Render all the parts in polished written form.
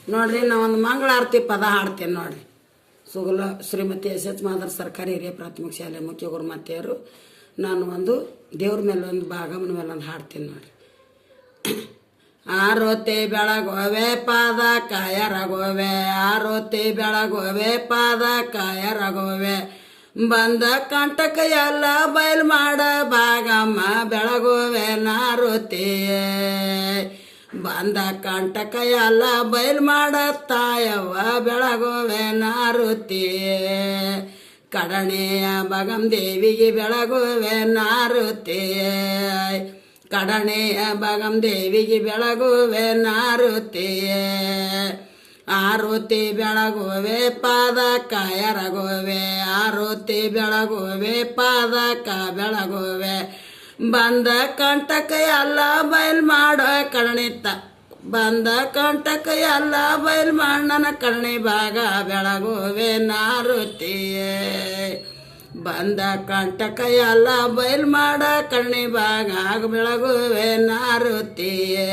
ನೋಡ್ರಿ ನಾವೊಂದು ಮಂಗಳಾರತಿ ಪದ ಹಾಡ್ತೇನೆ ನೋಡ್ರಿ. ಸುಗಲ ಶ್ರೀಮತಿ ಎಸ್ ಎಚ್ ಮಾದರ್ ಸರ್ಕಾರಿ ಹಿರಿಯ ಪ್ರಾಥಮಿಕ ಶಾಲೆ ಮುಖ್ಯ ಗುರುಮಾತೆಯರು. ನಾನು ಒಂದು ದೇವ್ರ ಮೇಲೆ ಒಂದು ಭಾಗವನ ಮೇಲೆ ಒಂದು ಹಾಡ್ತೀನಿ ನೋಡ್ರಿ. ಆರೋತಿ ಬೆಳಗೋವೆ ಪಾದ ಕಾಯ ರಗೋವೆ, ಆರೋತಿ ಬೆಳಗೋವೆ ಪಾದ ಕಾಯ ರಗೋವೆ, ಬಂದ ಕಂಟಕ ಎಲ್ಲ ಬಯಲು ಮಾಡ ಭಾಗಮ್ಮ ಬೆಳಗೋವೆ ನಾರೋತಿಯೇ, ಬಂದ ಕಂಟಕ ಎಲ್ಲ ಬಯಲು ಮಾಡ ತಾಯವ್ವ ಬೆಳಗೋವೆ ನಾರುತಿಯೇ, ಕಡಣೆಯ ಬಗಂ ದೇವಿಗೆ ಬೆಳಗೋವೆ ನಾರುತಿಯೇ, ಕಡಣೆಯ ಬಗಂ ದೇವಿಗೆ ಬೆಳಗೋವೆ ನಾರುತಿಯೇ, ಆರುತಿ ಬೆಳಗೋವೆ ಪಾದ ಕಾಯ ರಗೋವೆ, ಆರುತಿ ಬೆಳಗೋವೆ ಪಾದ ಕಾ ಬೆಳಗೋವೆ, ಬಂದ ಕಂಟಕ ಎಲ್ಲ ಬಯಲು ಮಾಡೋ ಕರ್ಣಿತ, ಬಂದ ಕಂಟಕ ಎಲ್ಲ ಬಯಲು ಮಾಡ ನನ್ನ ಕರ್ಣಿ ಭಾಗ ಬೆಳಗೋವೆ ನಾರುತಿಯೇ, ಬಂದ ಕಂಟಕ ಎಲ್ಲ ಬಯಲು ಮಾಡ ಕರ್ಣಿ ಭಾಗ ಬೆಳಗೋವೆ ನಾರುತಿಯೇ,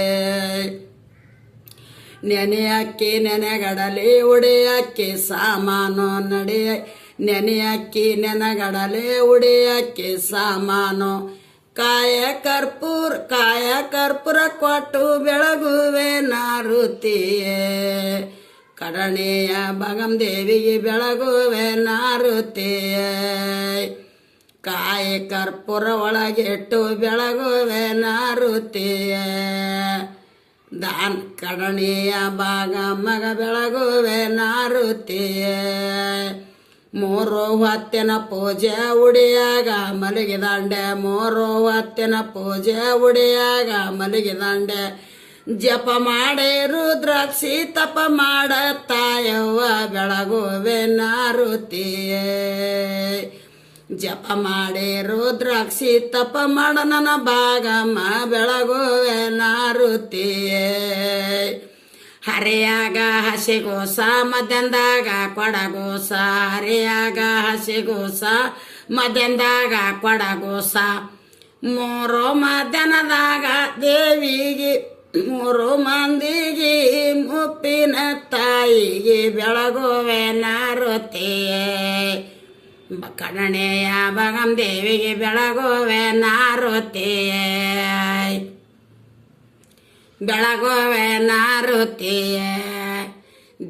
ನೆನೆ ಅಕ್ಕಿ ನೆನೆಗಡಲೆ ಉಡಿಯಕ್ಕಿ ಸಾಮಾನು ನಡೆಯ, ನೆನೆ ಅಕ್ಕಿ ನೆನೆಗಡಲೆ ಉಡಿಯಕ್ಕಿ ಸಾಮಾನು, ಕಾಯ ಕರ್ಪೂರ ಕೊಟ್ಟು ಬೆಳಗುವೆ ನಾರುತಿಯೇ, ಕಡಣೆಯ ಬಗಂ ದೇವಿಗೆ ಬೆಳಗುವೆ ನಾರುತಿಯೇ, ಕಾಯ ಕರ್ಪೂರ ಒಳಗಿಟ್ಟು ಬೆಳಗುವೆ ನಾರುತಿಯೇ, ದಾನ್ ಕಡಣೆಯ ಭಾಗ ಮಗ ಬೆಳಗುವೆ ನಾರುತಿಯೇ, ಮೂರು ಹೊತ್ತಿನ ಪೂಜೆ ಉಡಿಯಾಗ ಮಲಗಿದಂಡೆ, ಮೂರು ಹೊತ್ತಿನ ಪೂಜೆ ಉಡಿಯಾಗ ಮಲಗಿದಂಡೆ, ಜಪ ಮಾಡಿ ರುದ್ರಾಕ್ಷಿ ತಪ ಮಾಡ ತಾಯವ್ವ ಬೆಳಗುವೆ ನಾರುತಿಯೇ, ಜಪ ಮಾಡಿ ರುದ್ರಾಕ್ಷಿ ತಪ ಮಾಡ ನನ್ನ ಭಾಗಮ್ಮ ಬೆಳಗುವೆ ನಾರುತಿಯೇ, ಹರಿಯಾಗ ಹಸಿಗೋಸ ಮಧ್ಯಾಹ್ನದಾಗ ಕೊಡಗೋಸ, ಹರಿಯಾಗ ಹಸಿಗೋಸ ಮಧ್ಯಾಹ್ನದಾಗ ಕೊಡಗೋಸ, ಮೂರು ಮಧ್ಯಾಹ್ನದಾಗ ದೇವಿಗೆ ಮೂರು ಮಂದಿಗೆ ಮುಪ್ಪಿನ ತಾಯಿಗೆ ಬೆಳಗುವೆ ನಾರುತಿಯೇ, ಕಡಣೆಯ ಬಗಂ ದೇವಿಗೆ ಬೆಳಗುವೆ ನಾರುತಿಯೇ, ಬೆಳಗುವೆ ನಾರುತಿಯೇ,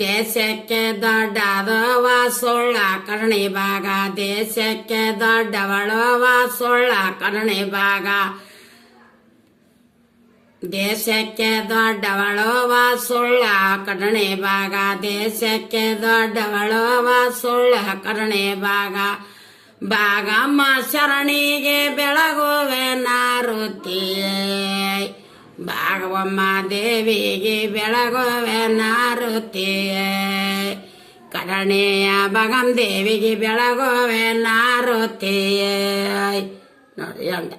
ದೇಶಕ್ಕೆ ದೊಡ್ಡದವ ಸುಳ್ಳ ಕರ್ಣಿ ಭಾಗ, ದೇಶಕ್ಕೆ ದೊಡ್ಡವಳವ ಸುಳ್ಳ ಕರ್ಣಿ ಭಾಗ, ದೇಶಕ್ಕೆ ದೊಡ್ಡವಳವ ಸುಳ್ಳ ಕರ್ಣಿ ಭಾಗ, ದೇಶಕ್ಕೆ ದೊಡ್ಡವಳವ ಸುಳ್ಳ ಕರ್ಣಿ ಭಾಗ, ಭಾಗಮ್ಮ ಶರಣಿಗೆ ಬೆಳಗುವೆ ನಾರುತಿಯೇ, ಭಾಗವಮ್ಮ ದೇವಿಗೆ ಬೆಳಗುವೆ ನಾರುತಿಯೇ, ಕಡಣೆಯ ಬಗಂ ದೇವಿಗೆ ಬೆಳಗುವೆ ನಾರುತಿಯೇ ನೋಡಿ ಅಂಡ.